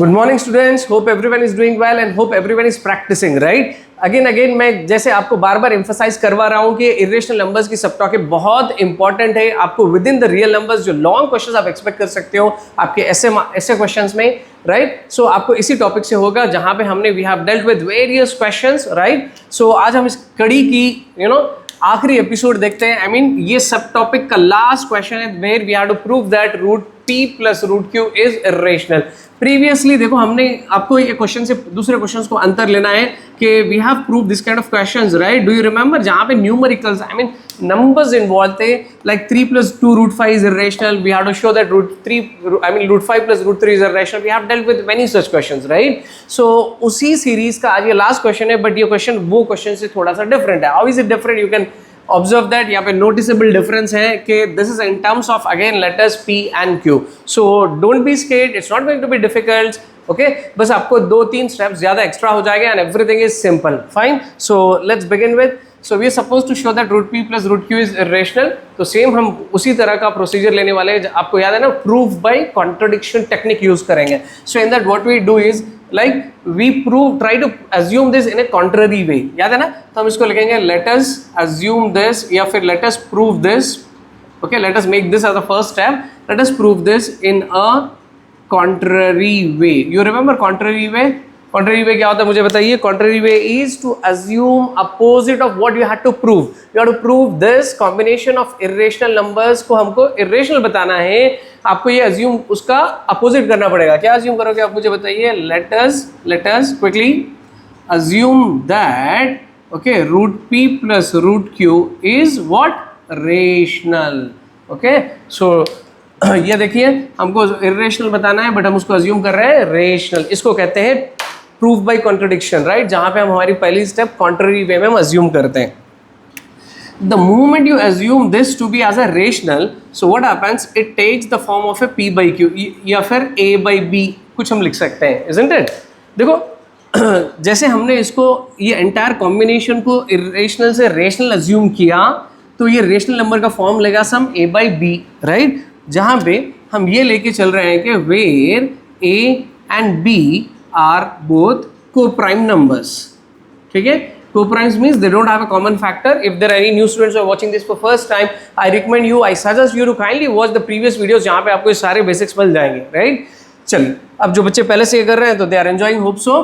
Good morning students, hope everyone is doing well and hope everyone is practising right. Again मैं जैसे आपको बार बार emphasise करवा रहा हूं कि इरेशनल नंबर्स की सब टॉपिक बहुत इंपॉर्टेंट है। आपको with in the real numbers जो लॉन्ग क्वेश्चंस आप एक्सपेक्ट कर सकते हो आपके ऐसे क्वेश्चंस में राइट। सो आपको इसी टॉपिक से होगा जहां पे हमने we have dealt with various questions right. So आज हम इस कड़ी की आखिरी एपिसोड देखते हैं। आई मीन ये सब टॉपिक का लास्ट क्वेश्चन है where we have to prove that root p plus root q is irrational. Previously देखो हमने आपको ये क्वेश्चन से दूसरे क्वेश्चंस को अंतर लेना है कि we have prove this kind of questions right. Do you remember जहां पे numericals I mean numbers involve थे like 3 + 2 √5 is irrational. We have to show that √5 + √3 is irrational. We have dealt with many such questions right. So उसी series का आज ये last question है, but ये question वो क्वेश्चन से थोड़ा सा डिफरेंट है। How is it different? You can observe that यहाँ पे नोटिसेबल डिफरेंस है कि this is in terms of again letters p and q। So don't be scared, it's not going to be difficult okay. बस आपको 2-3 steps ज्यादा extra हो जाएगा and everything is simple fine. So let's begin with so we are suppose to show that √p + √q is irrational. तो same हम उसी तरह का प्रोसीजर लेने वाले हैं। आपको याद है ना, proof by contradiction technique use करेंगे। So in that what we do is like we try to assume this in a contrary way। याद है ना, तो हम इसको लिखेंगे let us assume this या फिर let us prove this okay। let us make this as the first step, let us prove this in a contrary way। you remember contrary way? Contrary way क्या होता है मुझे बताइए। Contrary way is to assume opposite of what you had to prove। You have to prove this combination of irrational numbers को हमको irrational बताना है। आपको ये assume उसका opposite करना पड़ेगा। क्या assume करोगे आप मुझे बताइए। Let us quickly assume that okay √p + √q is what? Rational okay। So ये देखिए हमको irrational बताना है बट हम उसको assume कर रहे हैं rational। इसको कहते हैं प्रूफ बाय कॉन्ट्रडिक्शन राइट, जहां पे हम हमारी पहली स्टेप कॉन्ट्ररी वे में हम अज्यूम करते हैं। The moment you assume this to be as a rational, so what happens, it takes the form of a p/q या फिर a/b कुछ हम लिख सकते हैं, इजंट इट। देखो जैसे हमने इसको ये एंटायर कॉम्बिनेशन को इरेशनल से रेशनल अज्यूम किया तो ये रेशनल नंबर का फॉर्म लेगा सम a/b राइट, जहां पे हम ये लेके चल रहे हैं कि where a and b are both co-prime numbers। ठीक है, co-primes means they don't have a common factor। if there are any new students who are watching this for first time, I recommend you, I suggest you to kindly watch the previous videos जहाँ पे आपको ये सारे basics मिल जाएंगे right. चलिए अब जो बच्चे पहले से ये कर रहे हैं तो they are enjoying, hope so।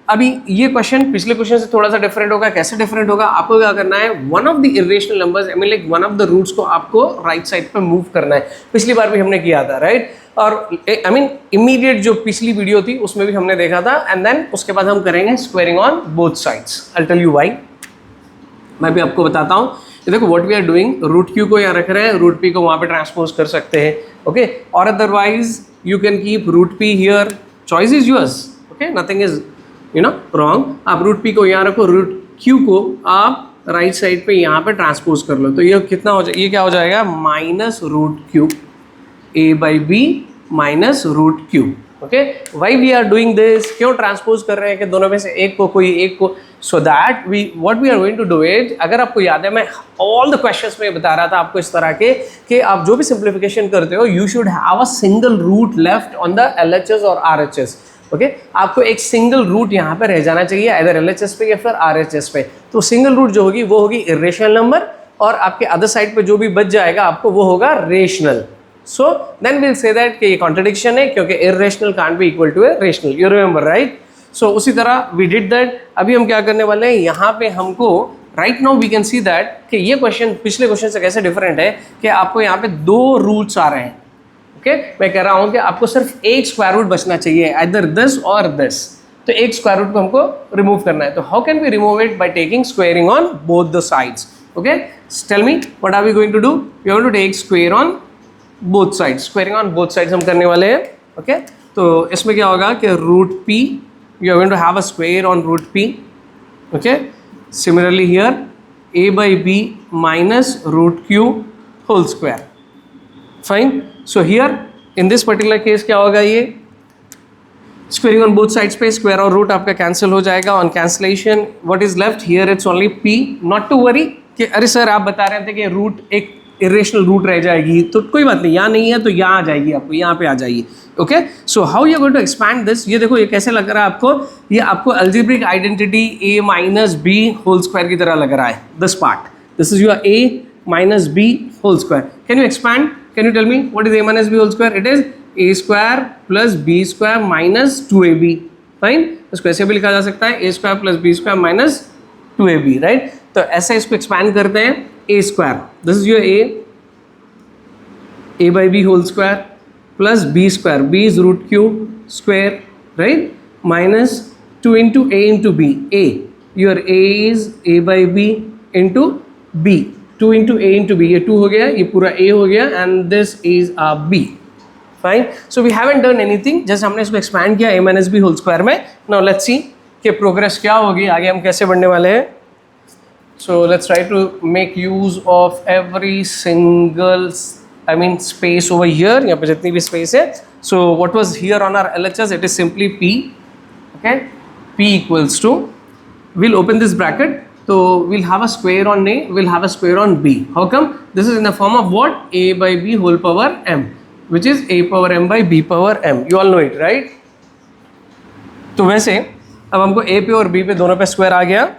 अभी ये क्वेश्चन पिछले क्वेश्चन से थोड़ा सा डिफरेंट होगा। कैसे डिफरेंट होगा? आपको क्या करना है, one of the irrational numbers I mean like one of the roots को आपको राइट साइड पे मूव करना है। पिछली बार भी हमने किया था राइट, और आई मीन इमीडिएट जो पिछली वीडियो थी उसमें भी हमने देखा था। एंड देन उसके बाद हम करेंगे squaring on both sides. I tell you why, मैं भी आपको बताता हूँ। देखो what we are doing, √q को यहाँ रख रहे हैं, √p को वहाँ पे ट्रांसपोज कर सकते हैं ओके। और otherwise you can keep √p here, choice is yours okay, nothing is wrong. आप √p को यहाँ रखो, √q को आप राइट साइड पे यहाँ पे ट्रांसपोज कर लो। तो ये कितना हो जाएगा, ये क्या हो जाएगा, -√q a/b -√q okay. Why we are doing this, क्यों ट्रांसपोज कर रहे हैं कि दोनों में से एक को कोई एक को, so that we what we are going to do it. अगर आपको याद है मैं ऑल द क्वेश्चंस में बता रहा था आपको इस तरह के कि आप जो भी सिंप्लीफिकेशन करते हो you should have a single root left on the LHS और RHS ओके। आपको एक सिंगल रूट यहाँ पे रह जाना चाहिए, इधर LHS पे या फिर RHS पे। तो सिंगल रूट जो होगी वो होगी इरेशनल नंबर और आपके अदर साइड पे जो भी बच जाएगा आपको वो होगा rational. So then we'll say that कि ये contradiction है क्योंकि irrational can't be equal to a rational। You remember right? So उसी तरह we did that। अभी हम क्या करने वाले हैं, यहाँ पे हमको right now we can see that कि ये क्वेश्चन पिछले क्वेश्चन से कैसे डिफरेंट है कि आपको यहाँ पे 2 रूट्स आ रहे हैं ओके। मैं कह रहा हूँ कि आपको सिर्फ एक स्क्वायर रूट बचना चाहिए, either this or this। तो एक स्क्वायर रूट को हमको रिमूव करना है। तो how can we remove it? By taking squaring on both the sides okay। Tell me what are we going to do? We are going to take square on both sides, squaring on both sides हम करने वाले हैं okay. तो इसमें क्या होगा कि √p you are going to have a square on √p okay. Similarly here a/b -√q whole square fine. So here in this particular case क्या होगा, ये स्क्वायरिंग ऑन बोथ साइड्स पे स्क्वायर और रूट आपका कैंसिल हो जाएगा। On cancellation what is left here, it's only p। Not to worry कि अरे सर आप बता रहे थे कि रूट एक इरेशनल रूट रह जाएगी, तो कोई बात नहीं, यहाँ नहीं है तो यहाँ आ जाएगी, आपको यहाँ पे आ जाएगी। Okay, so how you are going to expand this, ये देखो ये कैसे लग रहा है आपको, ये आपको algebraic identity a minus b whole square की तरह लग रहा है। This part, this is your a minus b whole square. Can you expand, can you tell me what is a minus b whole square? It is a square plus b square minus 2ab। Fine, इसको ऐसे भी लिखा जा सकता है a square plus b square minus 2ab, right. तो ऐसे इसको एक्सपैंड करते हैं, a square, this is your a by b whole square plus b square, b is root q square, right, minus 2 into a into b, a, your a is a by b into b, 2 into a into b, ये 2 हो गया, ये पूरा a हो गया, and this is a b. Fine, so we haven't done anything, just हमने इसको expand किया a minus b whole square में. Now let's see कि progress क्या होगी, आगे हम कैसे बढ़ने वाले हैं. So let's try to make use of every single space over here, यहाँ पे जितनी भी space है. So what was here on our LHS, it is simply P, okay, P equals to, we'll open this bracket, so we'll have a square on A, we'll have a square on B. How come? This is in the form of what? A by B whole power m, which is A power m by B power m. You all know it, right? तो वैसे अब हमको A पे और B पे दोनों पे square आ गया.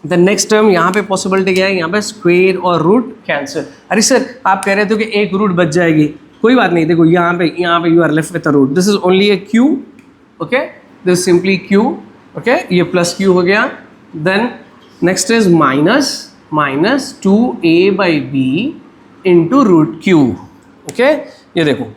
द नेक्स्ट टर्म यहाँ पे पॉसिबिलिटी क्या है, यहाँ पे स्क्वेयर और रूट कैंसिल. अरे सर आप कह रहे थे कि एक रूट बच जाएगी, कोई बात नहीं, देखो यहाँ पे you are left with a root, this is only a q, okay, this simply q, okay, ये प्लस क्यू हो गया. Then next is minus 2a by b into root q, okay. ये देखो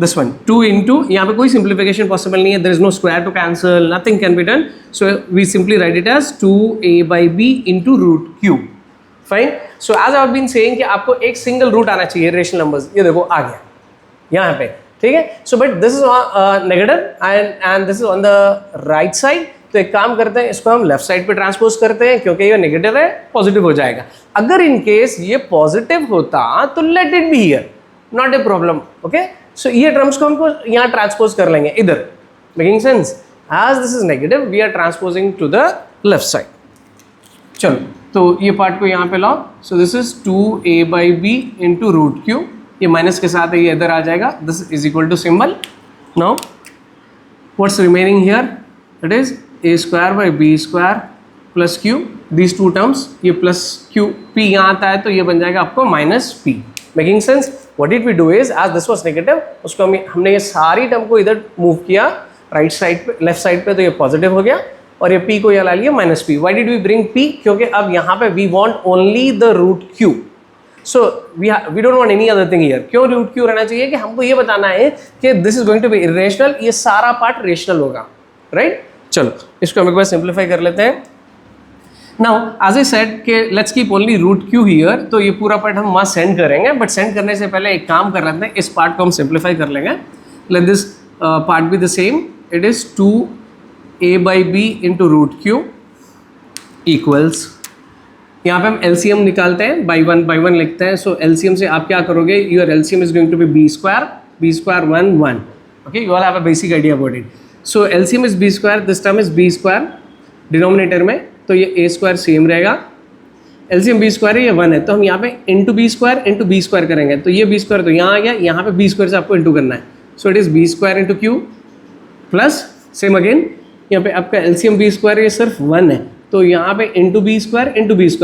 this one 2 into, यहाँ पे कोई simplification possible नहीं है, there is no square to cancel, nothing can be done, so we simply write it as 2a by b into root q. Fine, so as I have been saying कि आपको एक single root आना चाहिए rational numbers, ये देखो आ गया यहाँ पे, ठीक है. so but this is negative and this is on the right side, तो एक काम करते हैं, इसको हम लेफ्ट साइड पे ट्रांसपोज करते हैं, क्योंकि ये नेगेटिव है, पॉजिटिव हो जाएगा. अगर इन केस ये पॉजिटिव होता तो let it be here, not a problem, okay. So ये टर्म्स को हमको यहाँ ट्रांसपोज कर लेंगे इधर, making sense. As this is negative we are transposing to the left side. चलो तो ये पार्ट को यहाँ पे लाओ. So this is 2a by b into root q, ये माइनस के साथ है, ये इधर आ जाएगा, this is equal to symbol. Now what's remaining here, it is a square by b square plus q, these two terms, ये plus q, p यहाँ आता है तो ये बन जाएगा आपको minus p. Making sense. What did we do is, as this was negative, उसको हमने ये सारी टर्म को इधर मूव किया राइट साइड पे, लेफ्ट साइड पे, तो ये पॉजिटिव हो गया, और ये p को यहाँ ला लिया minus p. Why did we bring p? क्योंकि अब यहाँ पे we want only the root q, so we don't want any other thing here. क्यों root q रहना चाहिए? कि हमको ये बताना है कि this is going to be irrational, ये सारा पार्ट रेशनल होगा, राइट. चलो इसको हम एक बार सिंप्लीफाई कर लेते हैं. Now, as I said कि let's keep only root q here, तो ये पूरा पार्ट हम वहाँ सेंड करेंगे, बट सेंड करने से पहले एक काम कर लेते हैं, इस पार्ट को हम सिंप्लीफाई कर लेंगे. Let this part be the same. It is 2a by b into root q equals, यहाँ पे हम LCM निकालते हैं, by one लिखते हैं. So LCM से आप क्या करोगे, your LCM is going to be b square 1, okay, you all have a basic idea about it. So LCM is b square, this term is b square denominator में, तो ये a square same रहेगा. LCM b square है, ये 1 है, तो हम यहाँ पे इंटू बी स्क्वायर करेंगे, तो ये b स्क्वायर तो यहाँ आ गया, यहाँ पे b स्क्वायर से आपको इंटू करना है. So it is b square into Q plus same again, यहाँ पे आपका एलसीएम b स्क्वायर ये सिर्फ 1 है, तो यहाँ पे इंटू बी स्क्वायर,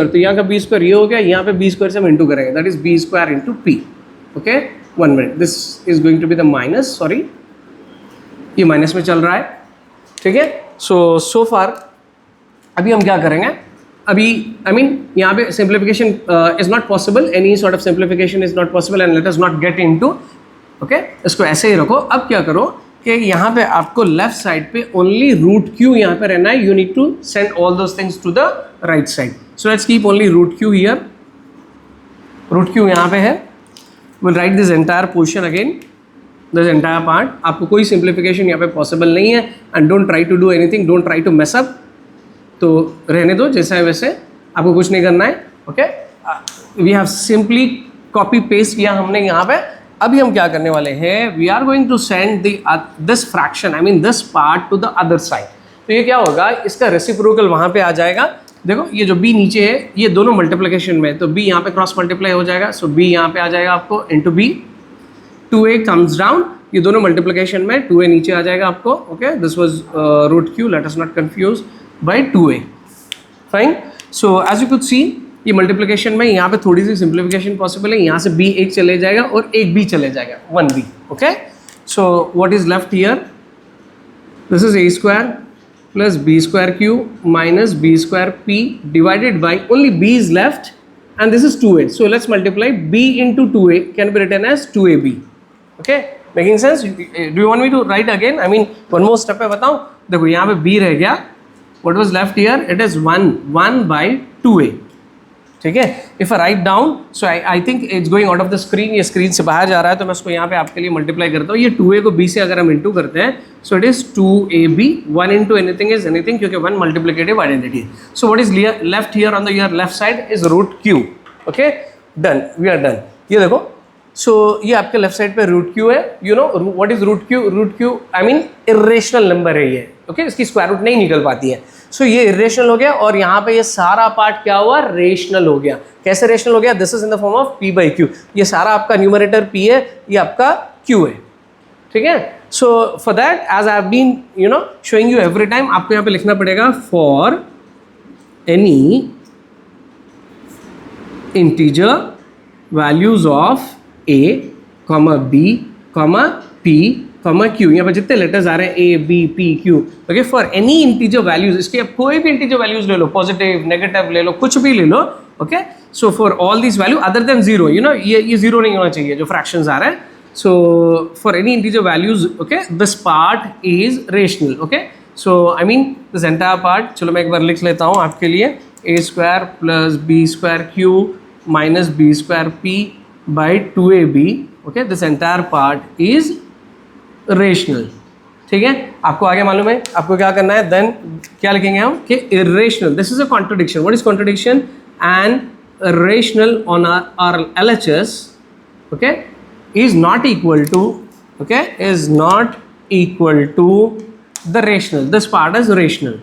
तो यहाँ का b स्क्वायर ये हो गया, यहाँ पे b स्क्वायर से हम इंटू करेंगे, that is b square into p. Okay, 1 minute, this is going to be the minus, sorry ये माइनस में चल रहा है, ठीक है. सो फार अभी हम क्या करेंगे, अभी यहाँ पे simplification is not possible, any sort of simplification is not possible, and let us not get into, okay. इसको ऐसे ही रखो. अब क्या करो कि यहाँ पे आपको लेफ्ट साइड पे ओनली रूट क्यू यहाँ पे रहना है, you need to send all those things to the right side. So let's keep only root q here, root q यहाँ पे है. Will write this entire portion again, this entire part. आपको कोई simplification यहाँ पे पॉसिबल नहीं है, and don't try to do anything, don't try to mess up, तो रहने दो जैसा है वैसे, आपको कुछ नहीं करना है, okay. We have simply copy paste किया हमने यहाँ पे. अभी हम क्या करने वाले हैं, we are going to send this fraction, this part to the other side. तो ये क्या होगा, इसका रेसिप्रोकल वहाँ पे आ जाएगा, देखो ये जो b नीचे है ये दोनों मल्टीप्लिकेशन में है, तो b यहाँ पे क्रॉस मल्टीप्लाई हो जाएगा, सो b यहाँ पे आ जाएगा आपको into b, 2a comes down, ये दोनों मल्टीप्लिकेशन में 2a नीचे आ जाएगा आपको, okay, this was root q, let us not confuse by 2a, fine. So as you could see ये मल्टीप्लिकेशन में यहाँ पे थोड़ी सी सिंप्लीफिकेशन पॉसिबल है, यहाँ से b एक चले जाएगा और एक b चले जाएगा, 1b, okay. So what is left here, this is a square plus b square q minus b square p divided by only b is left and this is 2a. So let's multiply b into 2a can be written as 2ab. Okay, making sense? Do you want me to write again? I mean one more step है बताऊँ, देखो यहाँ पे b रह गया, what was left here? It is 1 by 2a. ठीक है, if I write down, so I think it's going out of the screen, ये स्क्रीन से बाहर जा रहा है, तो मैं उसको यहाँ पे आपके लिए मल्टीप्लाई करता हूँ। ये 2a को b से अगर हम इंटू करते हैं, so it is 2ab, 1 into anything is anything, क्योंकि 1 मल्टीप्लिकेटिव आइडेंटिटी है। So what is left here on the your left side is root q, okay, done, we are done. ये देखो, सो ये आपके लेफ्ट साइड पे root q है, you know what is root q I mean irrational number है ये, okay, इसकी square root नहीं निकल पाती है। सो ये इरेशनल हो गया और यहाँ पे ये सारा पार्ट क्या हुआ, रेशनल हो गया। कैसे रेशनल हो गया, this is in the form of p by Q, ये सारा आपका न्यूमरेटर p है, ये आपका q है, ठीक है। So for that as I have been you know showing you every time, आपको यहाँ पे लिखना पड़ेगा for any integer values of a, b, p, q, यहाँ पे जितने लेटर्स आ रहे हैं a, b, p, q, okay, for any integer values, इसके आप कोई भी इंटीजर वैल्यूज ले लो, पॉजिटिव नेगेटिव ले लो, कुछ भी ले लो, okay. So for all this value other than zero, you know ये जीरो नहीं होना चाहिए जो फ्रैक्शंस आ रहे हैं। So for any integer values, okay, this part is rational, okay. So I mean this entire part, चलो मैं एक बार लिख लेता हूँ आपके लिए, a square plus b square q minus b square p by 2ab, okay, this entire part is rational, ठीक है। आपको आगे मालूम है आपको क्या करना है, देन क्या लिखेंगे हम कि irrational, this is a contradiction. What is contradiction, and rational on our LHS, okay, is not equal to, okay, is not equal to the rational, this part is rational,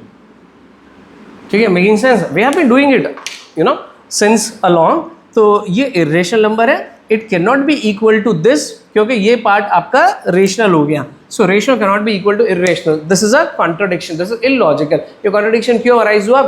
ठीक है, making sense? We have been doing it you know since along. तो ये irrational number है, it can not be equal to this, क्योंकि ये part आपका rational हो गया। So rational can not be equal to irrational, this is a contradiction, this is illogical. ये contradiction क्यों अराइज हुआ,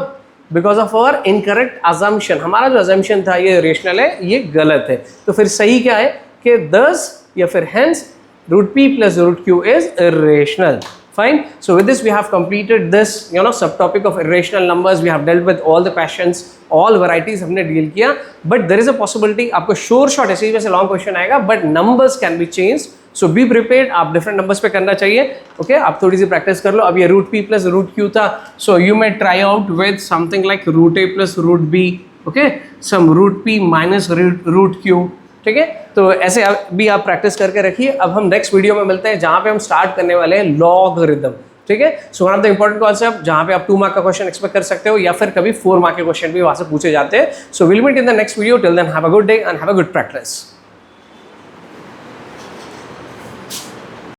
because of our incorrect assumption, हमारा जो अजम्पशन था ये रेशनल है, ये गलत है। तो फिर सही क्या है कि दस या फिर hence root p plus root q is irrational, fine. So with this we have completed this subtopic of irrational numbers. We have dealt with all the passions, all varieties हमने deal किया, but there is a possibility आपको sure shot ऐसे ही वैसे long question आएगा, but numbers can be changed. So be prepared, आप different numbers पे करना चाहिए, okay? आप थोड़ी सी practice कर लो। अब ये root p plus root q था, so you may try out with something like root a plus root b, okay? Some root p minus root q, ठीक है। तो ऐसे भी आप प्रैक्टिस करके रखिए। अब हम नेक्स्ट वीडियो में मिलते हैं जहाँ पे हम स्टार्ट करने वाले हैं लॉगरिथम, ठीक है। So one of the important concept जहाँ पे आप 2 मार्क का क्वेश्चन एक्सपेक्ट कर सकते हो या फिर कभी 4 मार्क के क्वेश्चन भी वहाँ से पूछे जाते हैं। So will meet in the next video, till then have a good day and have a good practice.